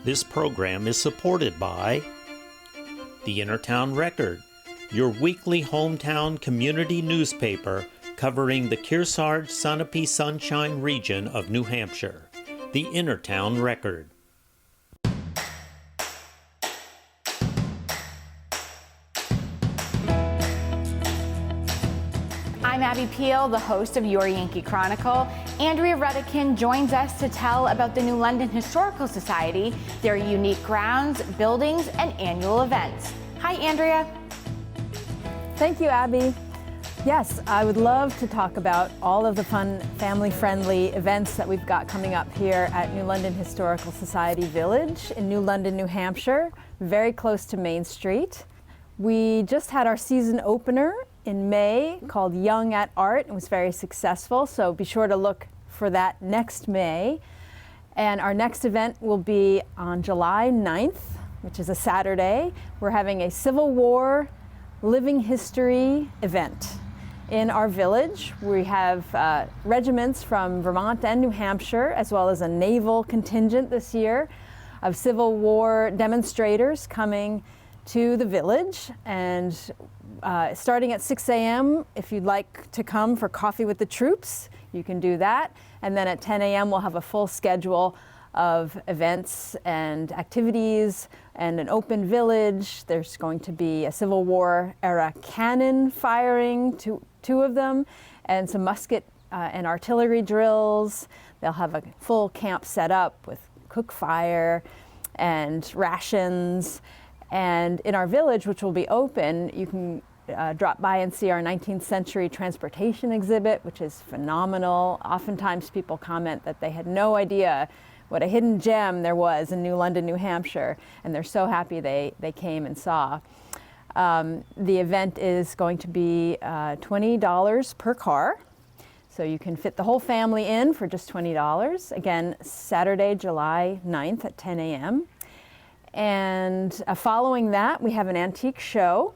This program is supported by the Innertown Record, your weekly hometown community newspaper covering the Kearsarge Sunapee Sunshine region of New Hampshire. The Innertown Record. I'm Abby Peel, the host of Your Yankee Chronicle. Andrea Ruddikin joins us to tell about the New London Historical Society, their unique grounds, buildings, and annual events. Hi, Andrea. Thank you, Abby. Yes, I would love to talk about all of the fun, family-friendly events that we've got coming up here at New London Historical Society Village in New London, New Hampshire, very close to Main Street. We just had our season opener in May called Young at Art. It was very successful, so be sure to look for that next May. And our next event will be on July 9th, which is a Saturday. We're having a Civil War living history event in our village. We have regiments from Vermont and New Hampshire, as well as a naval contingent this year of Civil War demonstrators coming to the village. And starting at 6 a.m., if you'd like to come for coffee with the troops, you can do that. And then at 10 a.m., we'll have a full schedule of events and activities and an open village. There's going to be a Civil War era cannon firing, two of them, and some musket and artillery drills. They'll have a full camp set up with cook fire and rations. And in our village, which will be open, you can drop by and see our 19th century transportation exhibit, which is phenomenal. Oftentimes people comment that they had no idea what a hidden gem there was in New London, New Hampshire, and they're so happy they came and saw. The event is going to be $20 per car, so you can fit the whole family in for just $20. Again, Saturday, July 9th at 10 a.m. And following that, we have an antique show,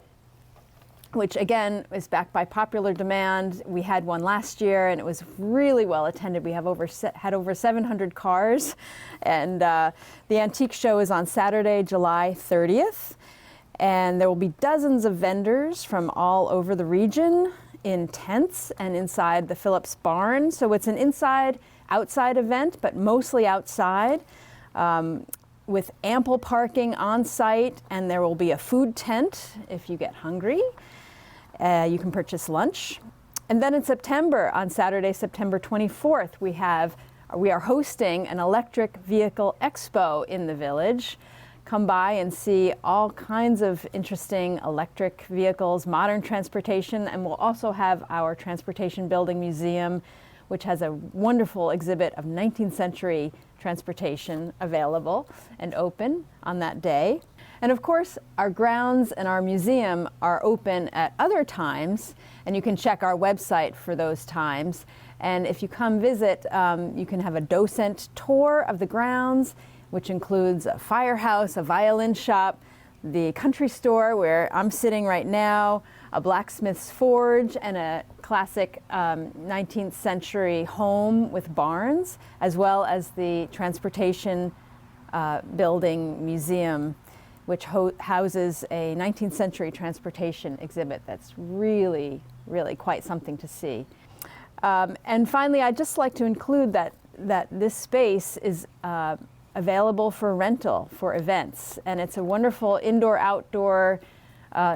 which again is backed by popular demand. We had one last year and it was really well attended. We have had over 700 cars. And the antique show is on Saturday, July 30th. And there will be dozens of vendors from all over the region in tents and inside the Phillips barn. So it's an outside event, but mostly outside. With ample parking on site, and there will be a food tent if you get hungry. You can purchase lunch. And then in September, on Saturday, September 24th, we are hosting an electric vehicle expo in the village. Come by and see all kinds of interesting electric vehicles, modern transportation, and we'll also have our Transportation Building Museum, which has a wonderful exhibit of 19th century transportation available and open on that day. And of course, our grounds and our museum are open at other times, and you can check our website for those times. And if you come visit, you can have a docent tour of the grounds, which includes a firehouse, a violin shop, the country store where I'm sitting right now, a blacksmith's forge, and a classic 19th century home with barns, as well as the Transportation Building Museum, which houses a 19th century transportation exhibit that's really, really quite something to see. And finally, I'd just like to include that this space is available for rental for events, and it's a wonderful indoor-outdoor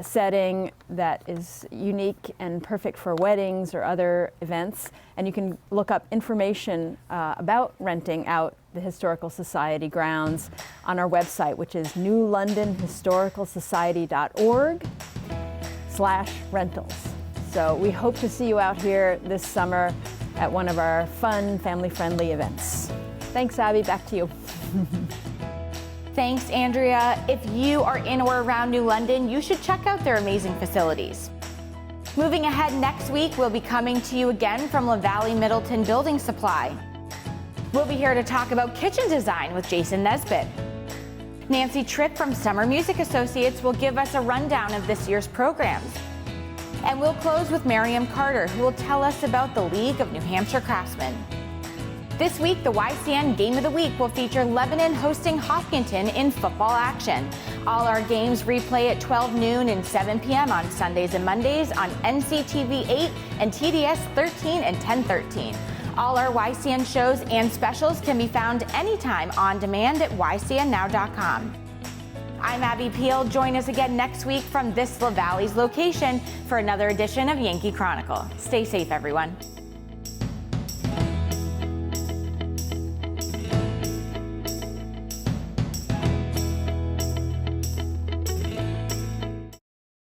setting that is unique and perfect for weddings or other events. And you can look up information about renting out the Historical Society grounds on our website, which is newlondonhistoricalsociety.org/rentals. So we hope to see you out here this summer at one of our fun, family-friendly events. Thanks, Abby. Back to you. Thanks, Andrea. If you are in or around New London, you should check out their amazing facilities. Moving ahead, next week, we'll be coming to you again from LaValley Middleton Building Supply. We'll be here to talk about kitchen design with Jason Nesbitt. Nancy Tripp from Summer Music Associates will give us a rundown of this year's programs. And we'll close with Miriam Carter, who will tell us about the League of New Hampshire Craftsmen. This week, the YCN Game of the Week will feature Lebanon hosting Hopkinton in football action. All our games replay at 12 noon and 7 p.m. on Sundays and Mondays on NCTV 8 and TDS 13 and 1013. All our YCN shows and specials can be found anytime on demand at ycnnow.com. I'm Abby Peel. Join us again next week from this La Valley's location for another edition of Yankee Chronicle. Stay safe, everyone.